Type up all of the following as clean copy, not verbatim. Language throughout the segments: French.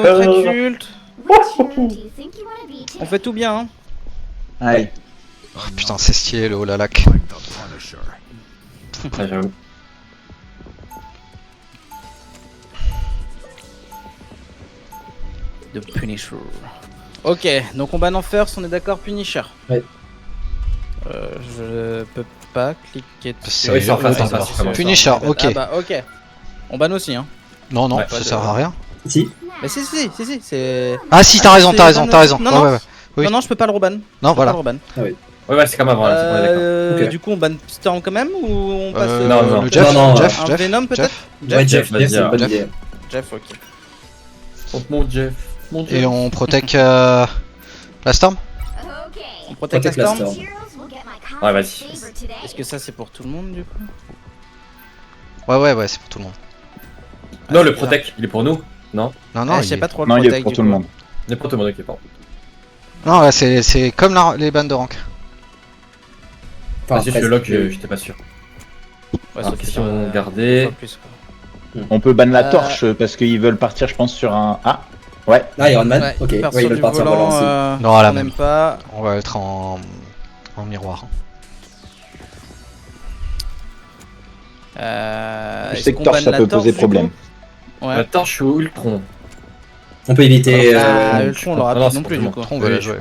nos tracks On fait tout bien, hein. Allez. Oh, putain, c'est stylé le Holalac. Ah, j'avoue. De Punisher. Ok, donc on banne en first, on est d'accord, Punisher. Ouais. Je peux pas cliquer dessus. C'est Oui, c'est en face, attends, en face, attends. c'est comme ça. Punisher, ok. Ah bah ok. On banne aussi, hein. Non, non, Ouais, ça pas sert de- à rien. Si. Mais si, c'est... Ah si, t'as Ah, raison, c'est t'as raison, ban- t'as raison. Non, Ouais, non. ouais, ouais. Oui. Non, non, je peux pas le reban. Non, voilà. Ouais, c'est comme avant, là, on est d'accord. Ok. Du coup, on banne Storm quand même ou on passe non, non. Le Jeff, Non, non, Jeff, un Jeff, Venom peut-être Jeff. Ouais, Jeff, vas-y, c'est une bonne Jeff. idée. Jeff, ok. Oh, mon Jeff. Mon Jeff. Et on protège la Storm. On protège la Protect la Storm. Storm. Ouais, vas-y. Est-ce que ça c'est pour tout le monde du coup? Ouais, ouais, ouais, c'est pour tout le monde. Non, Ah, le c'est Protect, il est pour nous. Non, Non, non, je sais pas trop le Non, il est protect pour du tout le coup. monde. il est pour tout le monde, ok, pardon. Non, là, c'est comme les bandes de rank. Enfin, Vas-y, je presque. lock, j'étais pas sûr. Ouais, Ah, sauf question que, gardée. fois plus, quoi. On peut ban la Euh, torche parce qu'ils veulent partir, je pense, sur un. Ah, ouais. Ah, Iron Man. Ouais, Ok. il part Ouais, ils sur veulent du partir volant, volant aussi. Non, là on même. n'aime pas. On va être en miroir. Je Est-ce sais que qu'on torche, banne ça la peut torche, poser du problème. coup Ouais. La torche ou Ultron. On peut éviter. Ah, je Ultron, on pense- l'aura non, pas c'est non pour plus tout du le coup. monde. On va la Oui, jouer.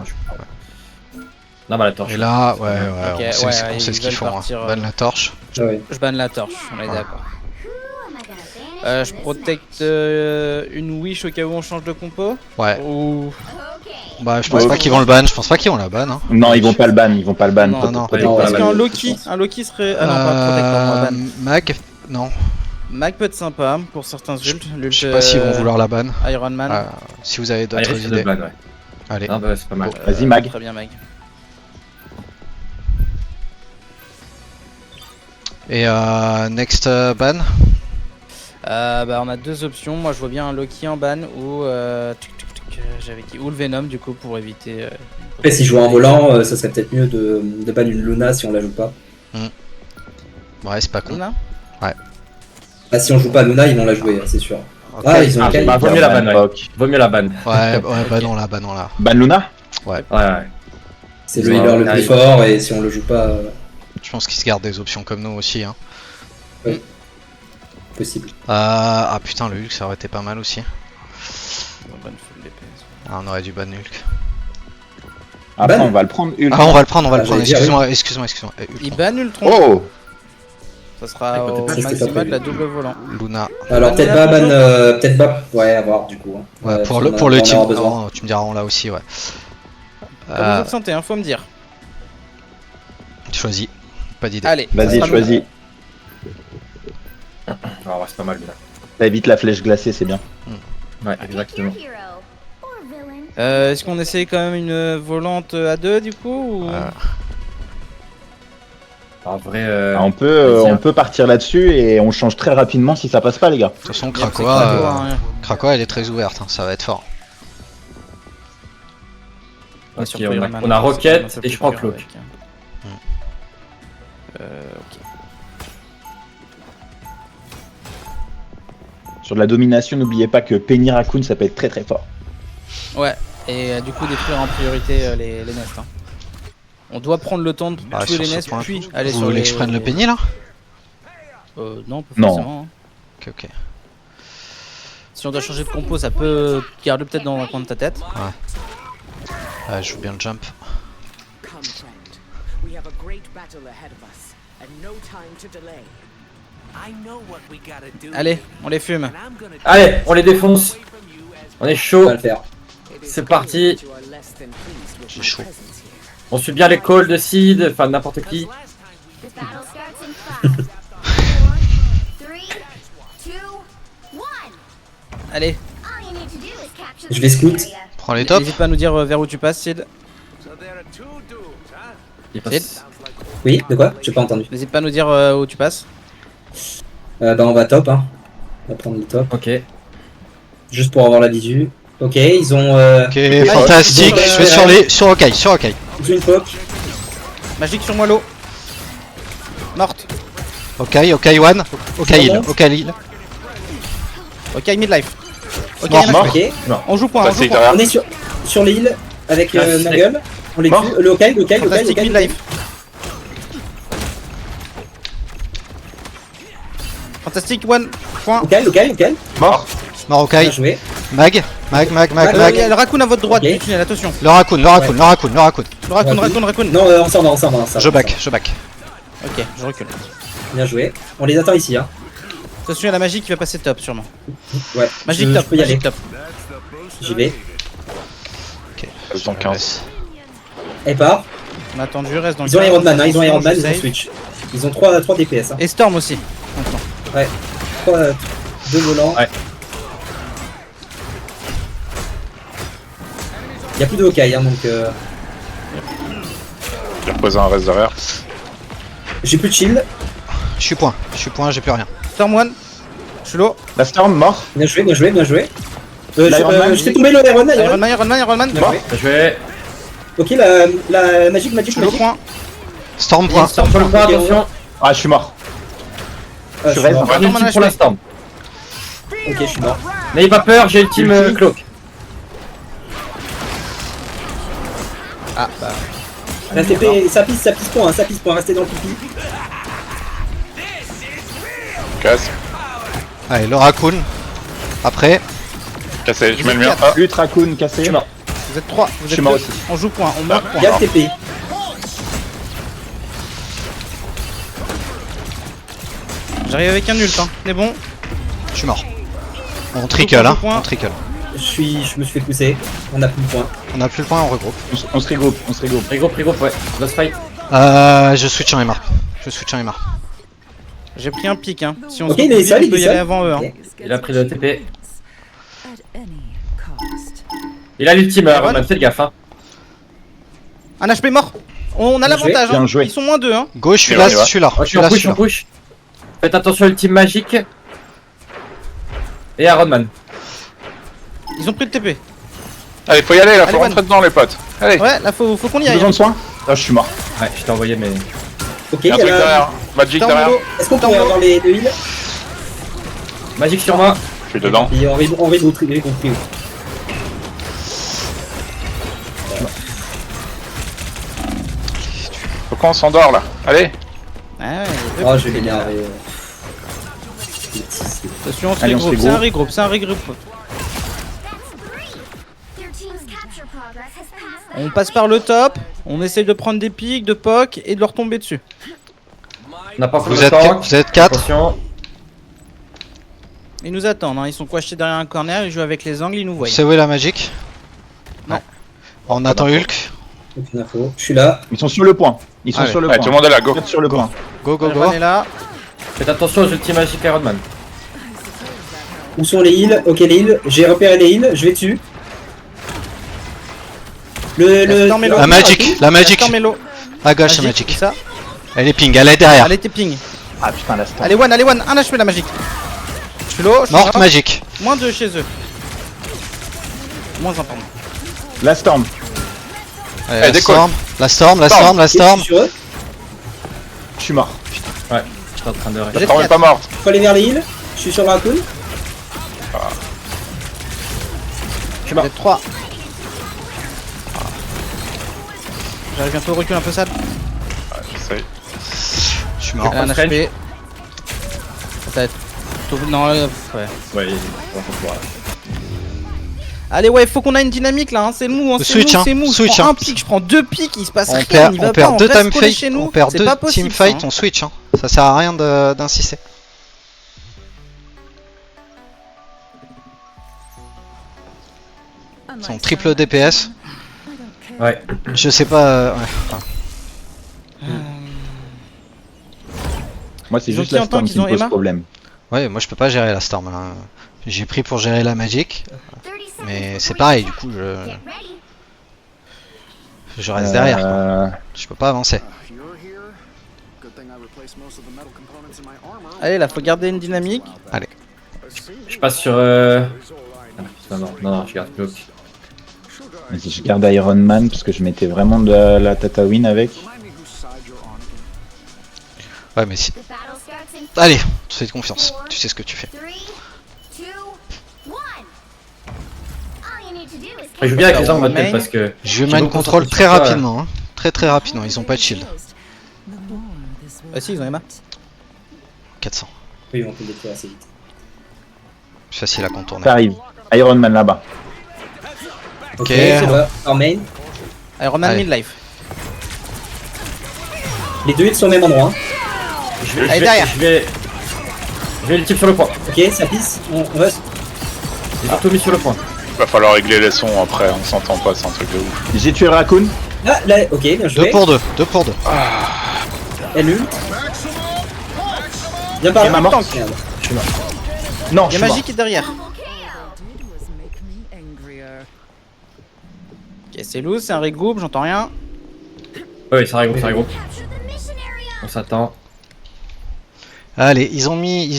Non, bah la torche. Et là, ouais, Ok, on sait, ouais, on sait ce ils qu'ils veulent font. partir, Ban la torche. Ah ouais. Je banne la torche, on est Ouais. d'accord. Je protecte une wish au cas où on change de compo. Ouais. Ou... Bah, je pense Ouais. pas qu'ils vont le ban. Je pense pas qu'ils vont la ban. Hein. Non, ils vont pas le ban, ils vont pas le ban. Non, Protect- non. Protect- Non, Est-ce ouais, qu'un ouais, Loki, je pense. un Loki serait... Ah non, pas protecteur, on va ban. Mag, non. Mag peut être sympa pour certains ults. Je sais pas s'ils vont vouloir la ban. Iron Man. Si vous avez Ah, il d'autres risque de idées. ban, ouais. Allez. Non, bah c'est pas mal. Vas-y, Mag. Très bien, Mag. Et next ban. Bah on a deux options. Moi je vois bien un Loki en ban ou j'avais dit ou le Venom du coup pour éviter. Après, si je joue en volant, ça serait peut-être mieux de ban une Luna si on la joue pas. Ouais, c'est pas con. Luna. Ah, si on joue pas Luna, ils vont la jouer, hein, c'est sûr. Ok. Ah, ils ont Ah, Kyle. bah, vaut mieux la ban, ouais. Ok. Vaut mieux la ban. Ouais, ouais, banons-la, banons-la. Ban Luna? Ouais. C'est Ils le ont healer un le plus Kyle. fort et si on le joue pas, Je pense qu'ils se gardent des options comme nous aussi. Hein. possible. Ah putain, le Hulk ça aurait été pas mal aussi. Bonne full DPS. Ah, on aurait dû ban Hulk. Après, Ban. on va le prendre. Hulk. Ah, on va le prendre, on va Ah, le prendre. j'allais dire, Excuse-moi. Il Ultron. ban Ultron. Oh! Ça sera Écoutez, au pas, c'était pas maximum prévu. de la double volant. Luna. Alors Ban peut-être Luna pas ban, toujours peut-être pas. Ouais, à voir du coup. Hein. Ouais, Ouais, pour si le, on a- pour on le en team. aura besoin. Non, tu me diras, on l'a aussi, ouais. Comme vous êtes santé, hein, faut me dire. Choisis. Pas d'idée. Allez. ça Vas-y, sera choisis. Ah, ouais, c'est pas mal, là. Ça évite la flèche glacée, c'est bien. Ouais, exactement. Est-ce qu'on essaye quand même une volante à deux du coup ou... En vrai, Ah, vas-y, on peut partir là-dessus et on change très rapidement si ça passe pas, les gars. De toute façon, C'est Krakoa, Krakoa, hein. Krakoa elle est très ouverte, hein, ça va être fort. ok, Surtout on Iron a, Man, on a c'est Rocket quand même un peu et plus je prends dur Cloak. avec, ok. Sur de la domination, n'oubliez pas que Penny Raccoon, ça peut être très très fort. Ouais, et du coup détruire en priorité les nests. Hein. On doit prendre le temps de Ah, tuer sur les ce nests point, puis aller Vous sur voulez les... que je prenne le penny là? Non, pas Non. forcément. Hein. Ok. Si on doit changer de compo, ça peut garder peut-être dans un coin de ta tête. Ah, je joue bien le jump. Come, friend. We have a great battle ahead of us, and no time to delay. I know what we gotta do. Allez, on les fume. And I'm gonna Allez, on les défonce. away from you as On est On chaud. va le faire. C'est parti. you are less than pleased with J'ai my chaud. presence here. On suit bien les calls de Seed, enfin n'importe qui. This battle starts in 5, 4, 3, 2, 1. Allez, All you need to do is capture Je the vais scout. area. Prends les tops. n'hésite pas à nous dire vers où tu passes, Sid. Il passe. Oui, de quoi? J'ai pas entendu. N'hésite pas à nous dire où tu passes. Bah on va top, hein. On va prendre le top. Ok. Juste pour avoir la visu. Ok, ils ont Ok, fantastique. Je vais sur Hawkeye, ils ont une pop. Magique sur moi l'eau. Morte. Hawkeye one. Hawkeye heal. Pardon Hawkeye heal. Ok, midlife. Ok, Mort, il y en a mort. plus. Ok. On joue point, on joue Fantastique point. derrière. On est sur les îles avec Classique. Nurgle. On les tue. Mort. Local. Fantastique mid-life. Fantastique, one, point. Local. Mort. Mort au Bien Kai. joué. Mag. Ah, Il y a le raccoon à votre droite Ok. du tunnel, attention. Le raccoon. Ouais. Le raccoon. Le raccoon, Ouais. raccoon. Non, on s'en va. Je back. Ok, je recule. Bien joué. On les attend ici, hein. Attention, il y a la magie qui va passer top, sûrement. Ouais. Magic je top, peux y aller. magic top. J'y vais. Reste dans 15. Elle part. On a attendu, reste dans le Ils ont cadre, Iron Man, attention, ils ont je save. Switch. Ils ont 3 DPS, hein. Et Storm aussi, maintenant. 2 volants. Ouais. Il y a plus de Hawkeye, hein, donc J'ai reposé un reste derrière. j'ai plus de shield. Je suis point, j'ai plus rien. Storm one. Je suis low. La Storm, mort. Bien joué. L'Iron Man, Je fais tomber le Iron Man. Iron Man. Bien joué. Je vais. Ok, la magique. Je suis low point. Storm point. Storm sur le point, attention. Ah, je suis mort. Ah, je Tu suis restes mort. Pas d'ultime pour la Storm. Ok, je suis mort. N'ayez pas peur, j'ai ultime Ultime. cloak. Ah, bah. La TP, ça pisse point, restez dans le pipi. Casse. Allez, le raccoon. Après. Cassé. Je mets le mien. quatre. Ah. Ultra Raccoon cassé. Je suis mort. Vous êtes 3, vous Je êtes suis mort 2. aussi. On joue point, on meurt point. Il y a le TP. J'arrive avec un ult, hein. C'est bon. Je suis mort. On trickle, hein. point. On trickle. Je me suis fait pousser. On a plus de points. On a plus le point, on regroupe. On se regroupe. Rigroupe, ouais. Lost fight. Je switch en MR. J'ai pris un pic, hein. Si on Ok, se il est retrouve seul, vite, on il peut est y aller seul. avant eux, hein. Ok. Il a pris le TP. Il a l'ultime, Ouais. on a fait gaffe, hein. Un HP mort. On a Bien joué, l'avantage, bien hein. joué. Ils sont moins 2, hein. Go, je suis Et là, on y va. je suis là. Oh, je suis en push, push. Faites attention à l'ultime magique. Et Iron Man. Ils ont pris le TP. Allez, faut y aller là, Allez, faut Juan. rentrer dedans les potes. Allez. Ouais, là faut qu'on y aille. Besoin de soins. Ah, je suis mort. Ouais, je t'ai envoyé mes. Ok, Il y a un truc derrière. Magic Storm derrière. low. Est-ce qu'on pourrait avoir les 2 heals? Magique sur moi. Je suis dedans. Et on reboot. Faut qu'on s'endort là. Allez. Ouais, ouais, Oh, je vais m'énerver. attention, on se Allez, on se regroupe. C'est un regroupe. Their team's capture progress has passed the On passe par le top. On essaye de prendre des pics, de poc et de leur tomber dessus. On n'a pas fait Vous le êtes tank. 4. Attention. Ils nous attendent, hein. Ils sont coachés derrière un corner, ils jouent avec les angles, ils nous voient. C'est où est la magic? Non. On attend Hulk. Aucune info. Je suis là. Ils sont sur le point. Ils sont Allez. sur le Ouais, tout le point. monde est là, go. Sur le point. Go, go, Iron go. Man est là. Faites attention aux ultimes magiques Iron Man. Où sont les heals? Ok, les heals. J'ai repéré les heals. Je vais dessus. Le Storm est low. La magic, la magic. Storm est low. À gauche, la magic. Ça. Elle est ping, elle est derrière. Allez, t'es ping. Ah putain, la Storm. Allez, one. Un HP la magique. Je suis low, je suis Morte mort. magic. Moins 2 chez eux. Moins 1, pardon. La Storm. Allez, Elle la décolle. storm, la storm, la storm, la Je storm. suis sur eux. Je suis mort. Ouais, j'étais en train de La rester. Storm est pas morte. Faut aller vers les heals. Je suis sur le raccoon. Vous êtes 3. J'arrive bientôt, recule un peu ça. J'essaye. Je suis mort. Un Strange. HP. Ça va être. Non, ouais. Ouais, Allez, ouais, faut qu'on a une dynamique là, hein. C'est mou, hein. Switch, hein. C'est mou. Je Switch, prends hein. un pic, je prends 2 pics, il se passe On rien. perd, il va on pas, perd 2 reste time collé fight, chez nous. on perd C'est 2 pas possible, team fight, ça, hein. on switch. Hein. Ça sert à rien d'insister. Son triple DPS. Ouais. Je sais pas. Ouais. Enfin, Moi, c'est Ils ont juste qui la en Storm tank? qui Ils ont me pose Emma problème. ouais, moi je peux pas gérer la storm là. J'ai pris pour gérer la magic, 30 seconds mais before c'est we pareil, go. du coup Get ready. je reste derrière. Quoi. Euh, Je peux pas avancer. Allez, là, faut garder une dynamique. Je passe sur. Ah, non, je garde cloak. Vas-y, je garde Iron Man parce que je mettais vraiment de la Tatooine avec. Ouais, mais si. The battle starts in Allez, tu fais confiance. Tu sais ce que tu fais. 3, 2, 1. you need to do is Je joue bien avec les angles Main. Motel parce que. Je j'ai mène beaucoup contrôle sorti très sur toi, rapidement. Hein. Très rapidement, ils ont pas de shield. Ah si, ils ont Emma. 400. Oui, on peut le détruire assez vite. Facile à contourner. Ça arrive. Iron Man là-bas. Ok, Ok. ça va. En main. Iron Man Allez. mid-life. Les deux hits sont au même endroit. Hein. Allez, derrière. Je vais le type sur le point. Ok, ça pisse. On reste. Ils ont tout mis sur le point. Va falloir régler les sons après, on s'entend pas, c'est un truc de ouf. J'ai tué Raccoon. Ah, là, ok, bien joué. 2 pour 2. 2 pour 2. Elle ult. Viens par Et ma là. mort. Merde. Non, Il je y a suis mort. Magic qui est derrière. Did was make me angrier. Ok, c'est loose, c'est un regroup, j'entends rien. Oui, ça regroupe, ça regroupe. capture the mission area. On s'attend. Allez, il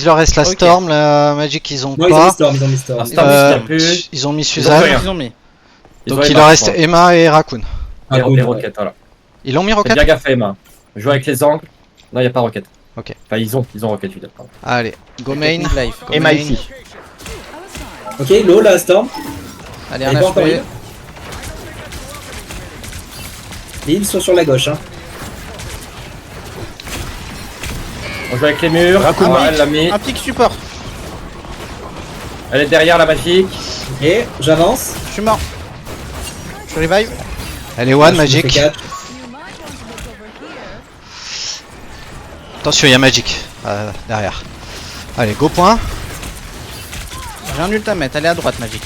leur reste la Ok. Storm, la Magic ils ont Non, ils ont mis pas. Storm, ils ont mis Storm. Ah, Storm, Euh, il y a plus. ils ont mis ont Suzanne. rien. Ils ont mis. Donc ont il les leur marques, reste je crois. Emma et Raccoon. Ah, Et cool, et ouais. Rocket, voilà. Ils l'ont mis Faites Rocket. bien gaffe à Emma. Joue avec les angles. Non, il n'y a pas Rocket. Ok. Enfin, ils ont Rocket, je veux dire. pardon. Allez, go main. Mid-life. Go Emma main. ici. Ok, low la Storm. Allez, Elle un est pas encore HP. heal. Les heals sont sur la gauche. Hein. On joue avec les murs. Raccoon, Ah, elle l'a mis. Un pic support. Elle est derrière la magique. Ok, j'avance. Je suis mort. Je revive. Elle est one, Je me Magic. fais catch. Attention, il y a Magic derrière. Allez, go point. J'ai un ult à mettre, allez à droite, Magic.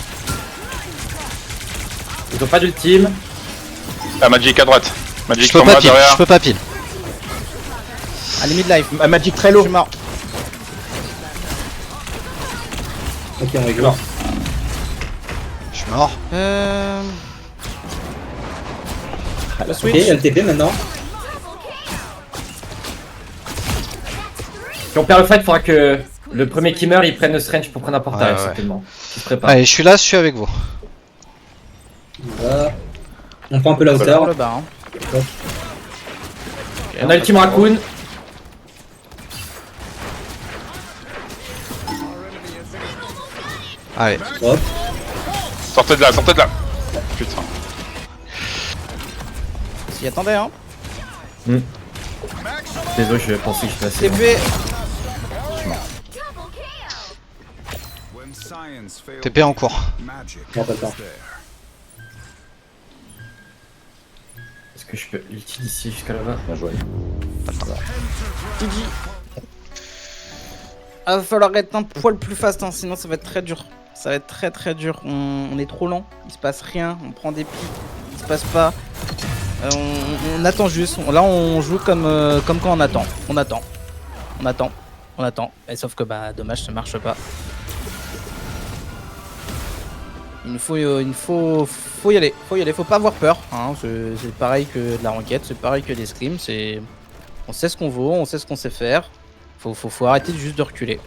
Ils ont pas d'ultime. Ah, Magic à droite. Magic Je peux sur pas moi pile, derrière. je peux pas pile. Allez, mid-life. Magic très Je low. suis mort. Ok, on règle. Je suis mort. Le Ok, switch. LTP maintenant. Si on perd le fight, il faudra que le premier qui meurt, il prenne le strange pour prendre un portail, Ouais, ouais. certainement. Il se prépare. Allez, je suis là, je suis avec vous. Voilà. On prend un peu la Sur hauteur. le bas. Hein. Hop. Ok, On a l'ultime Raccoon. Allez, Hop. Sortez de là, sortez de là. Putain. S'y attendait, hein. Désolé, je pensais que je passais. TP. TP en cours. Non, pas le temps. Est-ce que je peux l'utiliser ici jusqu'à là-bas? Bien joué. GG. Ah, va falloir être un poil plus fast, hein, sinon ça va être très dur. Ça va être très dur. On est trop lent, il se passe rien, on prend des pics, il se passe pas. On attend juste. Là, on joue comme quand on attend. On attend. Et sauf que bah dommage, ça marche pas. Il faut y aller. Faut pas avoir peur. Hein. C'est pareil que de la ranked, c'est pareil que des scrims. On sait ce qu'on vaut, on sait ce qu'on sait faire. Faut arrêter juste de reculer.